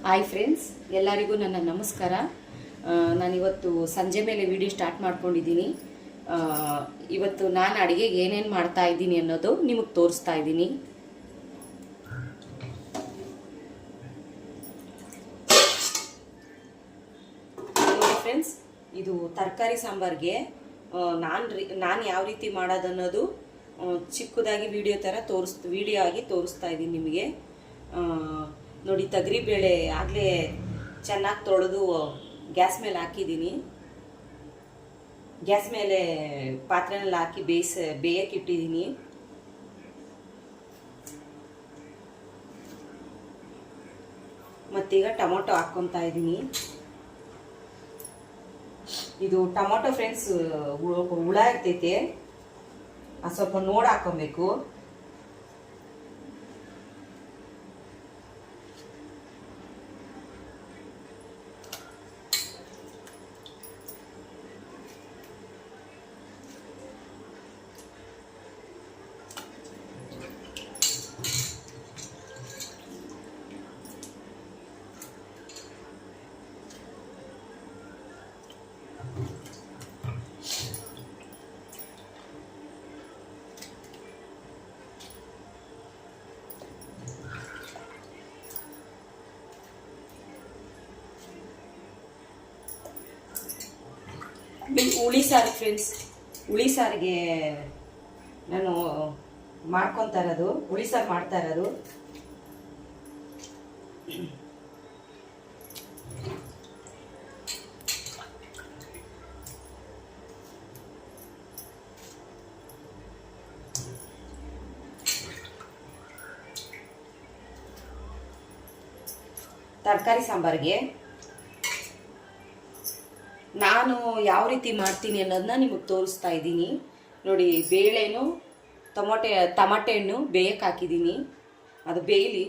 Hi friends, ಎಲ್ಲರಿಗೂ ನನ್ನ ನಮಸ್ಕಾರ. ನಾನಿವತ್ತು ಸಂಜೆ ಮೇಲೆ ವಿಡಿಯೋ ಸ್ಟಾರ್ಟ್ ಮಾಡ್ಕೊಂಡಿದ್ದೀನಿ. ಇವತ್ತು ನಾನು ಅಡುಗೆಗೆ ಏನೇನು ಮಾಡ್ತಾ ಇದ್ದೀನಿ ಅನ್ನೋದು ನಿಮಗೆ ತೋರಿಸ್ತಾ ಇದ್ದೀನಿ. ನೋಡಿ ಫ್ರೆಂಡ್ಸ್, ಇದು ತರಕಾರಿ ಸಾಂಬಾರಿಗೆ ನಾನು ಯಾವ ರೀತಿ ಮಾಡೋದನ್ನೋದು ಚಿಕ್ಕದಾಗಿ ವಿಡಿಯೋ ಆಗಿ ತೋರಿಸ್ತಾ ಇದ್ದೀನಿ ನಿಮಗೆ. ನೋಡಿ, ತೊಗರಿಬೇಳೆ ಆಗಲೇ ಚೆನ್ನಾಗಿ ತೊಳೆದು ಗ್ಯಾಸ್ ಮೇಲೆ ಹಾಕಿದ್ದೀನಿ. ಗ್ಯಾಸ್ ಮೇಲೆ ಪಾತ್ರೆನಲ್ಲಿ ಹಾಕಿ ಬೇಯಕ್ಕೆ ಇಟ್ಟಿದ್ದೀನಿ. ಮತ್ತೀಗ ಟೊಮೊಟೊ ಹಾಕ್ಕೊತಾ ಇದ್ದೀನಿ. ಇದು ಟೊಮೊಟೊ ಫ್ರೆಂಡ್ಸ್ ಹುಳ ಇರ್ತೈತೆ, ಸ್ವಲ್ಪ ನೋಡಿ ಹಾಕ್ಕೊಬೇಕು. ಹುಳಿ ಸಾರು ಫ್ರೆಂಡ್ಸ್, ಹುಳಿ ಸಾರಿಗೆ ನಾನು ಮಾಡ್ಕೊತಾ ಇರೋದು, ಹುಳಿ ಸಾರು ಮಾಡ್ತಾ ಇರೋದು. ತರಕಾರಿ ಸಾಂಬಾರಿಗೆ ನಾನು ಯಾವ ರೀತಿ ಮಾಡ್ತೀನಿ ಅನ್ನೋದನ್ನ ನಿಮಗೆ ತೋರಿಸ್ತಾ ಇದ್ದೀನಿ. ನೋಡಿ, ಬೇಳೆನು ಟಮಾಟೆ ಹಣ್ಣು ಬೇಯಕ್ಕೆ ಹಾಕಿದ್ದೀನಿ, ಅದು ಬೇಯಲಿ.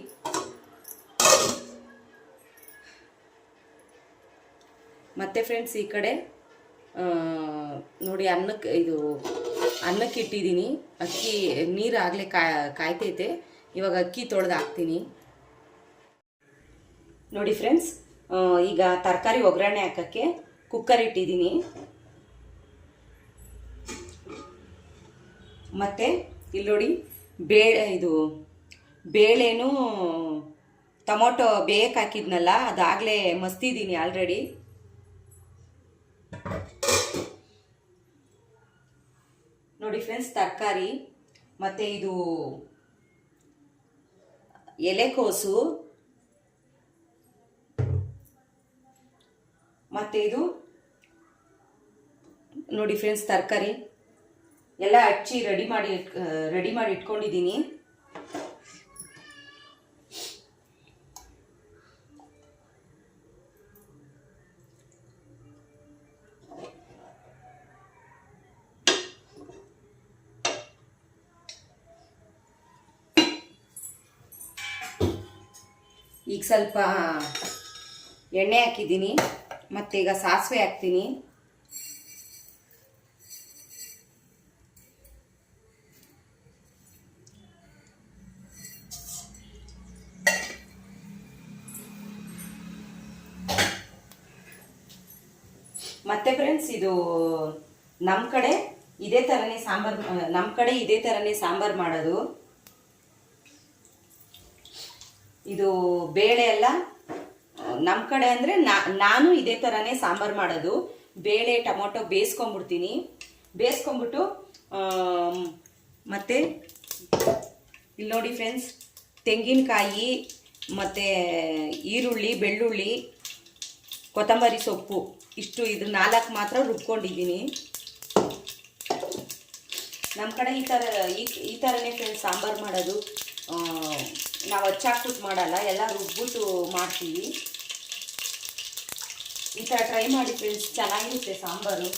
ಮತ್ತೆ ಫ್ರೆಂಡ್ಸ್, ಈ ಕಡೆ ನೋಡಿ ಅನ್ನಕ್ಕೆ ಇಟ್ಟಿದ್ದೀನಿ. ಅಕ್ಕಿ ನೀರು ಆಗಲೇ ಕಾಯ್ತೈತೆ. ಇವಾಗ ಅಕ್ಕಿ ತೊಳೆದು ಹಾಕ್ತೀನಿ. ನೋಡಿ ಫ್ರೆಂಡ್ಸ್, ಈಗ ತರಕಾರಿ ಒಗ್ಗರಣೆ ಹಾಕೋಕ್ಕೆ ಕುಕ್ಕರ್ ಇಟ್ಟಿದ್ದೀನಿ. ಮತ್ತು ಇಲ್ಲಿ ನೋಡಿ, ಬೇಳೆನೂ ಟೊಮೊಟೊ ಬೇಯಕ್ಕೆ ಹಾಕಿದ್ನಲ್ಲ, ಅದಾಗಲೇ ಮಸ್ತಿದ್ದೀನಿ ಆಲ್ರೆಡಿ. ನೋಡಿ ಫ್ರೆಂಡ್ಸ್, ತರಕಾರಿ ಮತ್ತು ಇದು ಎಲೆಕೋಸು, ಮತ್ತು ಇದು ನೋಡಿ ಫ್ರೆಂಡ್ಸ್, ತರಕಾರಿ ಎಲ್ಲ ಹಚ್ಚಿ ರೆಡಿ ಮಾಡಿ ಇಟ್ಕೊಂಡಿದ್ದೀನಿ. ಈಗ ಸ್ವಲ್ಪ ಎಣ್ಣೆ ಹಾಕಿದ್ದೀನಿ, ಮತ್ತೀಗ ಸಾಸಿವೆ ಹಾಕ್ತೀನಿ. ಮತ್ತೆ ಫ್ರೆಂಡ್ಸ್, ಇದು ನಮ್ಮ ಕಡೆ ಇದೇ ಥರನೇ ಸಾಂಬಾರು ಮಾಡೋದು. ಇದು ಬೇಳೆ ಎಲ್ಲ ನಮ್ಮ ಕಡೆ ಅಂದರೆ ನಾನು ಇದೇ ಥರನೇ ಸಾಂಬಾರು ಮಾಡೋದು. ಬೇಳೆ ಟೊಮೊಟೊ ಬೇಯಿಸ್ಕೊಂಬಿಟ್ಟು ಮತ್ತು ಇಲ್ಲಿ ನೋಡಿ ಫ್ರೆಂಡ್ಸ್, ತೆಂಗಿನಕಾಯಿ ಮತ್ತು ಈರುಳ್ಳಿ, ಬೆಳ್ಳುಳ್ಳಿ, ಕೊತ್ತಂಬರಿ ಸೊಪ್ಪು, ಇಷ್ಟು ಇದು 4 ಮಾತ್ರ ರುಬ್ಕೊಂಡಿದ್ದೀನಿ. ನಮ್ಮ ಕಡೆ ಈ ಥರನೇ ಫ್ರೆಂಡ್ಸ್ ಸಾಂಬಾರು ಮಾಡೋದು. ನಾವು ಹಚ್ಚಾಕ್ಬಿಟ್ಟು ಮಾಡಲ್ಲ, ಎಲ್ಲ ರುಬ್ಬಿಟ್ಟು ಮಾಡ್ತೀವಿ. ಈ ಥರ ಟ್ರೈ ಮಾಡಿ ಫ್ರೆಂಡ್ಸ್, ಚೆನ್ನಾಗಿರುತ್ತೆ ಸಾಂಬಾರು.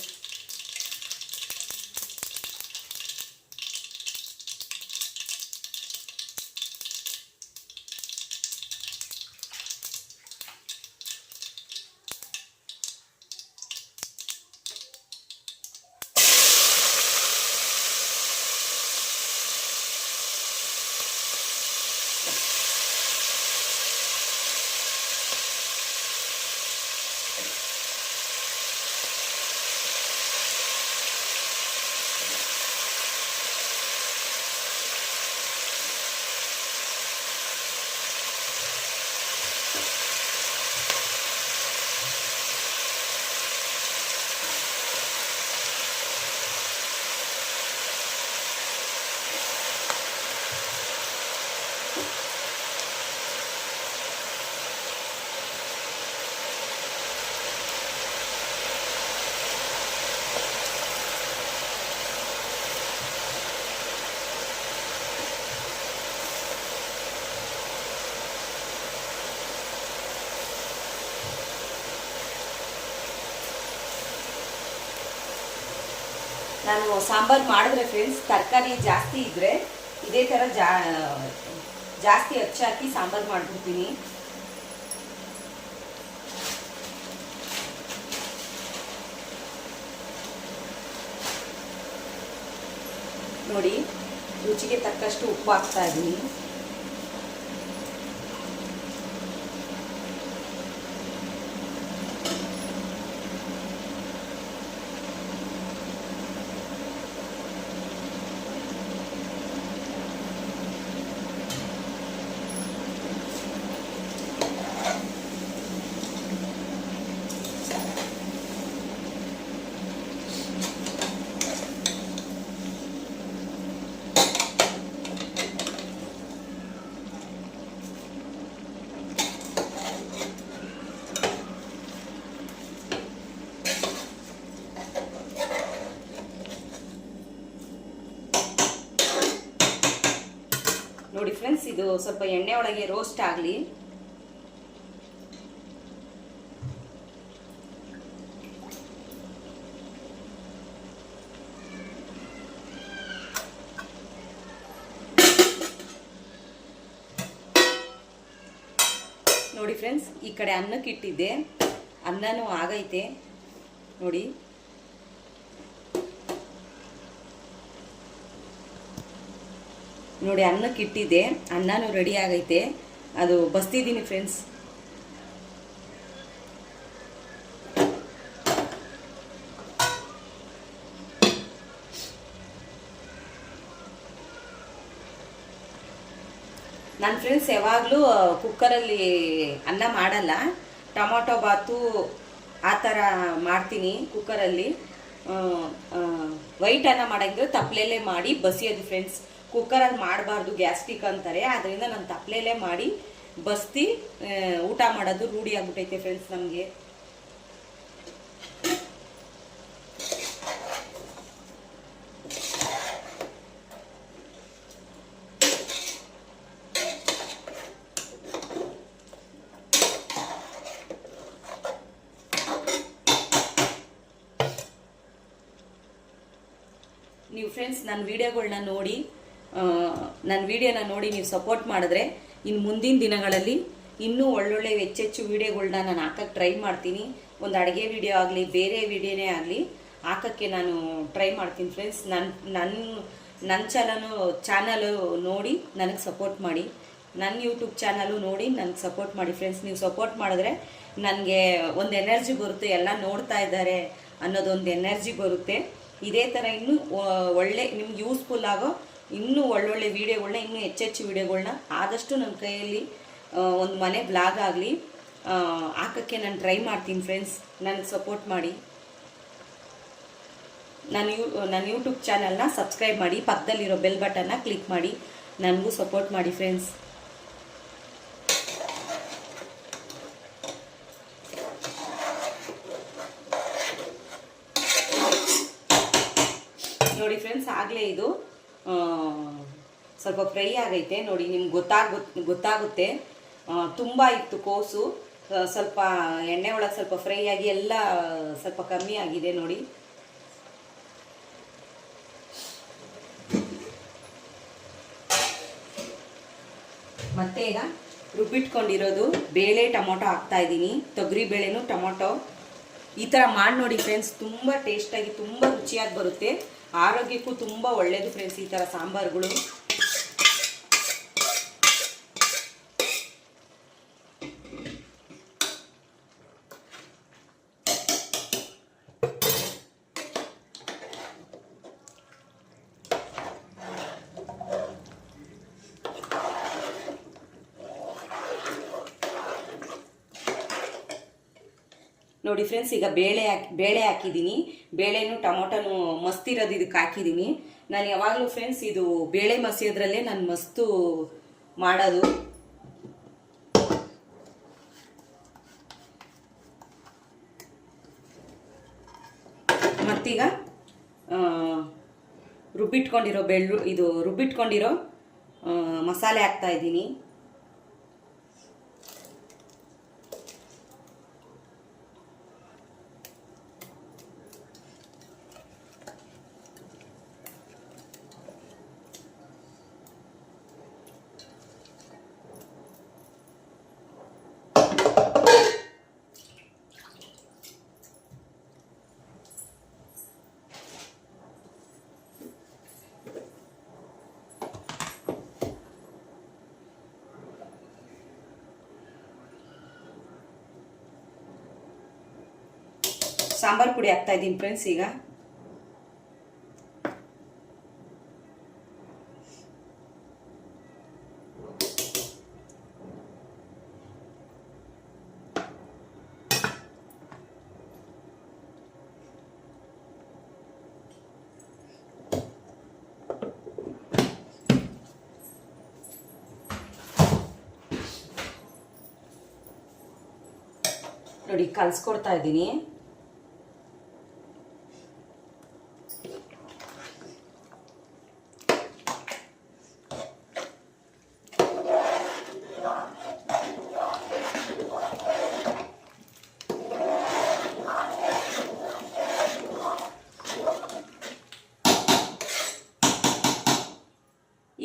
ನಾನು ಸಾಂಬಾರು ಮಾಡಿದ್ರೆ ಫ್ರೆಂಡ್ಸ್ ತರಕಾರಿ ಜಾಸ್ತಿ ಇದ್ದರೆ ಇದೇ ಥರ ಜಾಸ್ತಿ ಹಚ್ಚಾಕಿ ಸಾಂಬಾರು ಮಾಡಿಬಿಡ್ತೀನಿ. ನೋಡಿ, ರುಚಿಗೆ ತಕ್ಕಷ್ಟು ಉಪ್ಪು ಹಾಕ್ತಾ ಇದ್ದೀನಿ. ನೋಡಿ ಫ್ರೆಂಡ್ಸ್, ಇದು ಸ್ವಲ್ಪ ಎಣ್ಣೆ ಒಳಗೆ ರೋಸ್ಟ್ ಆಗಲಿ. ನೋಡಿ ಫ್ರೆಂಡ್ಸ್, ಈ ಕಡೆ ಅನ್ನಕ್ಕೆ ಇಟ್ಟಿದ್ದೆ, ಅನ್ನನೂ ಆಗೈತೆ ನೋಡಿ. ನೋಡಿ, ಅನ್ನಕ್ಕೆ ಇಟ್ಟಿದ್ದೆ, ಅನ್ನನೂ ರೆಡಿ ಆಗೈತೆ. ಅದು ಬಸ್ತಿದ್ದೀನಿ ಫ್ರೆಂಡ್ಸ್. ನನ್ನ ಫ್ರೆಂಡ್ಸ್ ಯಾವಾಗಲೂ ಕುಕ್ಕರಲ್ಲಿ ಅನ್ನ ಮಾಡಲ್ಲ, ಟೊಮೊಟೊ ಬಾತು ಆ ಥರ ಮಾಡ್ತೀನಿ ಕುಕ್ಕರಲ್ಲಿ. ವೈಟ್ ಅನ್ನ ಮಾಡಂಗಿದ್ರೆ ತಪ್ಪಲೆಲ್ಲೇ ಮಾಡಿ ಬಸಿಯೋದು ಫ್ರೆಂಡ್ಸ್. ಕುಕ್ಕರಲ್ಲಿ ಮಾಡಬಾರ್ದು, ಗ್ಯಾಸ್ಟ್ರಿಕ್ ಅಂತಾರೆ. ಅದರಿಂದ ನಾನು ತಪ್ಪಲೆಲ್ಲೇ ಮಾಡಿ ಬಸ್ತಿ ಊಟ ಮಾಡೋದು ರೂಢಿ ಆಗ್ಬಿಟ್ಟೈತೆ ಫ್ರೆಂಡ್ಸ್ ನಮಗೆ. ನೀವು ಫ್ರೆಂಡ್ಸ್ ನನ್ನ ವಿಡಿಯೋಗಳನ್ನ ನೋಡಿ, ನನ್ನ ವಿಡಿಯೋನ ನೋಡಿ ನೀವು ಸಪೋರ್ಟ್ ಮಾಡಿದ್ರೆ ಇನ್ನು ಮುಂದಿನ ದಿನಗಳಲ್ಲಿ ಇನ್ನೂ ಒಳ್ಳೊಳ್ಳೆ ಹೆಚ್ಚೆಚ್ಚು ವಿಡಿಯೋಗಳನ್ನ ನಾನು ಹಾಕಕ್ಕೆ ಟ್ರೈ ಮಾಡ್ತೀನಿ. ಒಂದು ಅಡುಗೆ ವಿಡಿಯೋ ಆಗಲಿ, ಬೇರೆ ವಿಡಿಯೋನೇ ಆಗಲಿ ಹಾಕೋಕ್ಕೆ ನಾನು ಟ್ರೈ ಮಾಡ್ತೀನಿ ಫ್ರೆಂಡ್ಸ್. ನನ್ನ ಚಾನಲು ನೋಡಿ ನನಗೆ ಸಪೋರ್ಟ್ ಮಾಡಿ. ನನ್ನ ಯೂಟ್ಯೂಬ್ ಚಾನಲು ನೋಡಿ ನನಗೆ ಸಪೋರ್ಟ್ ಮಾಡಿ ಫ್ರೆಂಡ್ಸ್. ನೀವು ಸಪೋರ್ಟ್ ಮಾಡಿದ್ರೆ ನನಗೆ ಒಂದು ಎನರ್ಜಿ ಬರುತ್ತೆ, ಎಲ್ಲ ನೋಡ್ತಾ ಇದ್ದಾರೆ ಅನ್ನೋದೊಂದು ಎನರ್ಜಿ ಬರುತ್ತೆ. ಇದೇ ಥರ ಇನ್ನೂ ಒಳ್ಳೆ ನಿಮ್ಗೆ ಯೂಸ್ಫುಲ್ ಆಗೋ ಇನ್ನೂ ಒಳ್ಳೊಳ್ಳೆ ವೀಡಿಯೋಗಳನ್ನ, ಇನ್ನೂ ಹೆಚ್ಚೆಚ್ಚು ವೀಡಿಯೋಗಳನ್ನ ಆದಷ್ಟು ನನ್ನ ಕೈಯಲ್ಲಿ ಒಂದು ಮನೆ ಬ್ಲಾಗ್ ಆಗಲಿ ಹಾಕೋಕ್ಕೆ ನಾನು ಟ್ರೈ ಮಾಡ್ತೀನಿ ಫ್ರೆಂಡ್ಸ್. ನನಗೆ ಸಪೋರ್ಟ್ ಮಾಡಿ. ನನ್ನ ಯೂಟ್ಯೂಬ್ ಚಾನಲ್ನ ಸಬ್ಸ್ಕ್ರೈಬ್ ಮಾಡಿ, ಪಕ್ಕದಲ್ಲಿರೋ ಬೆಲ್ ಬಟನ್ನ ಕ್ಲಿಕ್ ಮಾಡಿ, ನನಗೂ ಸಪೋರ್ಟ್ ಮಾಡಿ ಫ್ರೆಂಡ್ಸ್. ನೋಡಿ ಫ್ರೆಂಡ್ಸ್, ಆಗಲೇ ಇದು ಸ್ವಲ್ಪ ಫ್ರೈ ಆಗೈತೆ ನೋಡಿ. ನಿಮ್ಗೆ ಗೊತ್ತಾಗುತ್ತೆ. ತುಂಬ ಇತ್ತು ಕೋಸು, ಸ್ವಲ್ಪ ಎಣ್ಣೆ ಒಳಗೆ ಸ್ವಲ್ಪ ಫ್ರೈ ಆಗಿ ಎಲ್ಲ ಸ್ವಲ್ಪ ಕಮ್ಮಿ ಆಗಿದೆ ನೋಡಿ. ಮತ್ತೆ ಈಗ ರುಬ್ಬಿಟ್ಕೊಂಡಿರೋದು ಬೇಳೆ ಟೊಮೊಟೊ ಹಾಕ್ತಾ ಇದ್ದೀನಿ. ತೊಗರಿ ಬೇಳೆನೂ ಟೊಮೊಟೊ ಈ ಥರ ಮಾಡಿ ನೋಡಿ ಫ್ರೆಂಡ್ಸ್. ತುಂಬ ಟೇಸ್ಟಾಗಿ, ತುಂಬ ರುಚಿಯಾಗಿ ಬರುತ್ತೆ. ಆರೋಗ್ಯಕ್ಕೂ ತುಂಬ ಒಳ್ಳೆಯದು ಫ್ರೆಂಡ್ಸ್ ಈ ಥರ ಸಾಂಬಾರುಗಳು. ನೋಡಿ ಫ್ರೆಂಡ್ಸ್, ಈಗ ಬೇಳೆ ಹಾಕಿದ್ದೀನಿ. ಬೇಳೆನೂ ಟೊಮೊಟೊನು ಮಸ್ತಿರೋದು ಇದಕ್ಕೆ ಹಾಕಿದ್ದೀನಿ. ನಾನು ಯಾವಾಗಲೂ ಫ್ರೆಂಡ್ಸ್ ಇದು ಬೇಳೆ ಮಸಿಯೋದ್ರಲ್ಲೇ ನಾನು ಮಸ್ತು ಮಾಡೋದು. ಮತ್ತೀಗ ರುಬ್ಬಿಟ್ಕೊಂಡಿರೋ ಮಸಾಲೆ ಹಾಕ್ತಾ ಇದ್ದೀನಿ. ಸಾಂಬಾರ್ ಪುಡಿ ಹಾಕ್ತಾ ಇದ್ದೀನಿ ಫ್ರೆಂಡ್ಸ್. ಈಗ ನೋಡಿ ಕಲ್ಸ್ಕೊಡ್ತಾ ಇದ್ದೀನಿ.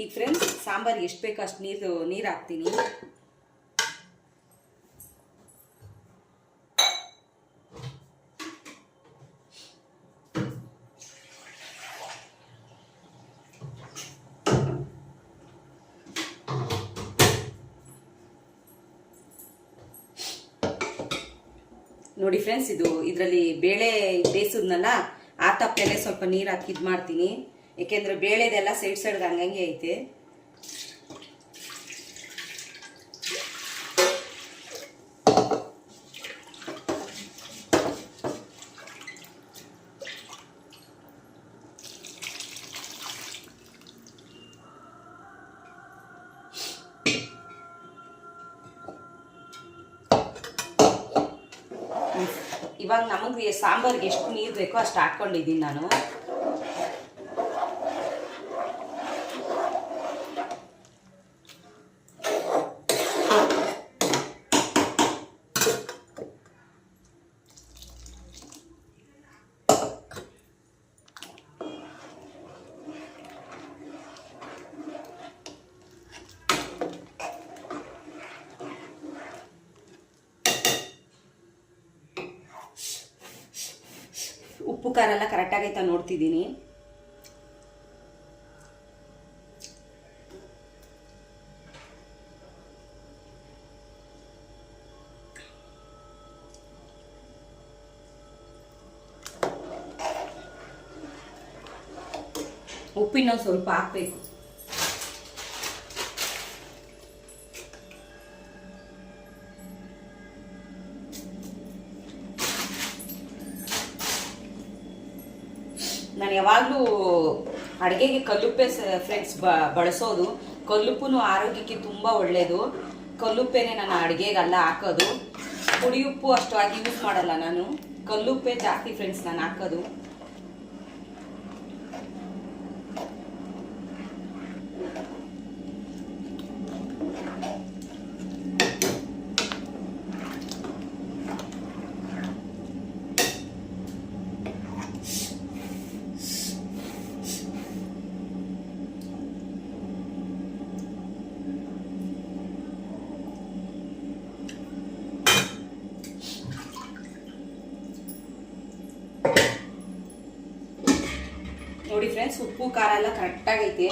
ಈಗ ಫ್ರೆಂಡ್ಸ್ ಸಾಂಬಾರಿಗೆ ಎಷ್ಟು ಬೇಕೋ ಅಷ್ಟು ನೀರು ಹಾಕ್ತೀನಿ. ನೋಡಿ ಫ್ರೆಂಡ್ಸ್, ಇದರಲ್ಲಿ ಬೇಳೆ ಬೇಯಿಸಿದ್ನಲ್ಲ ಆ ತಪ್ಪೆಲೆ ಸ್ವಲ್ಪ ನೀರು ಹಾಕಿ ಇದು ಮಾಡ್ತೀನಿ. ಯಾಕೆಂದ್ರೆ ಬೇಳೆದೆಲ್ಲ ಸೈಡ್ಗೆ ಹಂಗಂಗೆ ಐತೆ. ಇವಾಗ ನಮಗೆ ಸಾಂಬಾರಿಗೆ ಎಷ್ಟು ನೀರು ಬೇಕೋ ಅಷ್ಟು ಹಾಕ್ಕೊಂಡಿದ್ದೀನಿ ನಾನು. ಉಪ್ಪು ಖಾರ ಎಲ್ಲ ಕರೆಕ್ಟಾಗೈತಾ ನೋಡ್ತಿದ್ದೀನಿ. ಉಪ್ಪಿನ ಸ್ವಲ್ಪ ಹಾಕಬೇಕು. ನಾನು ಯಾವಾಗಲೂ ಅಡುಗೆಗೆ ಕಲ್ಲುಪ್ಪೆ ಫ್ರೆಂಡ್ಸ್ ಬಳಸೋದು. ಕಲ್ಲುಪ್ಪು ಆರೋಗ್ಯಕ್ಕೆ ತುಂಬ ಒಳ್ಳೆಯದು. ಕಲ್ಲುಪ್ಪೆನೇ ನಾನು ಅಡುಗೆಗೆಲ್ಲ ಹಾಕೋದು. ಪುಡಿ ಉಪ್ಪು ಅಷ್ಟವಾಗಿ ಯೂಸ್ ಮಾಡಲ್ಲ ನಾನು. ಕಲ್ಲುಪ್ಪೆ ಜಾಸ್ತಿ ಫ್ರೆಂಡ್ಸ್ ನಾನು ಹಾಕೋದು. ನೋಡಿ ಫ್ರೆಂಡ್ಸ್, ಉಪ್ಪು ಖಾರ ಎಲ್ಲ ಕರೆಕ್ಟಾಗೈತೆ.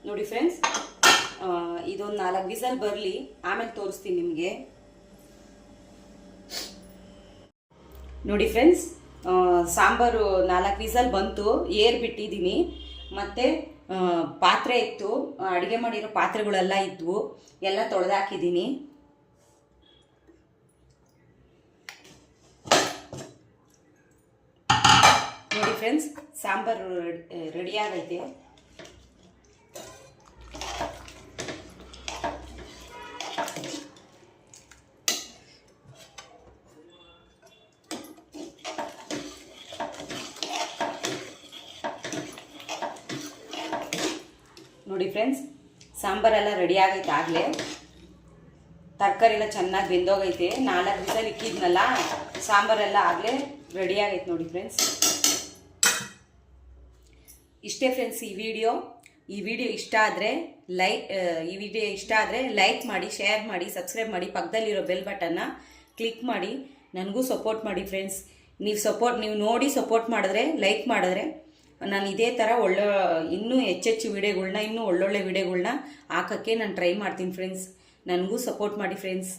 ನೋಡಿ ಫ್ರೆಂಡ್ಸ್, ಇದೊಂದು 4 ವಿಸಲ್ ಬರಲಿ, ಆಮೇಲೆ ತೋರಿಸ್ತೀನಿ ನಿಮಗೆ. ನೋಡಿ ಫ್ರೆಂಡ್ಸ್, ಸಾಂಬಾರು 4 ವಿಸಲ್ ಬಂತು, ಏರ್ ಬಿಟ್ಟಿದ್ದೀನಿ. ಮತ್ತು ಪಾತ್ರೆ ಇತ್ತು, ಅಡುಗೆ ಮಾಡಿರೋ ಪಾತ್ರೆಗಳೆಲ್ಲ ಇದ್ವು, ಎಲ್ಲ ತೊಳೆದಾಕಿದ್ದೀನಿ. ನೋಡಿ ಫ್ರೆಂಡ್ಸ್, ಸಾಂಬಾರು ರೆಡಿ ಆಗೈತೆ. ನೋಡಿ ಫ್ರೆಂಡ್ಸ್, ಸಾಂಬಾರೆಲ್ಲ ರೆಡಿ ಆಗೈತೆ. ಆಗಲೇ ತರಕಾರಿ ಎಲ್ಲ ಚೆನ್ನಾಗಿ ಬೆಂದೋಗೈತೆ. 4 ವಿಸಲ್ ಇಕ್ಕಿದ್ನಲ್ಲ, ಸಾಂಬಾರೆಲ್ಲ ಆಗಲೇ ರೆಡಿ ಆಗೈತೆ ನೋಡಿ ಫ್ರೆಂಡ್ಸ್. ಇಷ್ಟೇ ಫ್ರೆಂಡ್ಸ್ ಈ ವಿಡಿಯೋ ಇಷ್ಟ ಆದರೆ ಲೈಕ್ ಮಾಡಿ, ಶೇರ್ ಮಾಡಿ, ಸಬ್ಸ್ಕ್ರೈಬ್ ಮಾಡಿ, ಪಕ್ಕದಲ್ಲಿರೋ ಬೆಲ್ ಬಟನ್ನ ಕ್ಲಿಕ್ ಮಾಡಿ, ನನಗೂ ಸಪೋರ್ಟ್ ಮಾಡಿ ಫ್ರೆಂಡ್ಸ್. ನೀವು ನೋಡಿ ಸಪೋರ್ಟ್ ಮಾಡಿದ್ರೆ, ಲೈಕ್ ಮಾಡಿದ್ರೆ ನಾನು ಇದೇ ಥರ ಇನ್ನೂ ಹೆಚ್ಚೆಚ್ಚು ವಿಡಿಯೋಗಳ್ನ, ಇನ್ನೂ ಒಳ್ಳೊಳ್ಳೆ ವಿಡಿಯೋಗಳ್ನ ಹಾಕೋಕ್ಕೆ ನಾನು ಟ್ರೈ ಮಾಡ್ತೀನಿ ಫ್ರೆಂಡ್ಸ್. ನನಗೂ ಸಪೋರ್ಟ್ ಮಾಡಿ ಫ್ರೆಂಡ್ಸ್.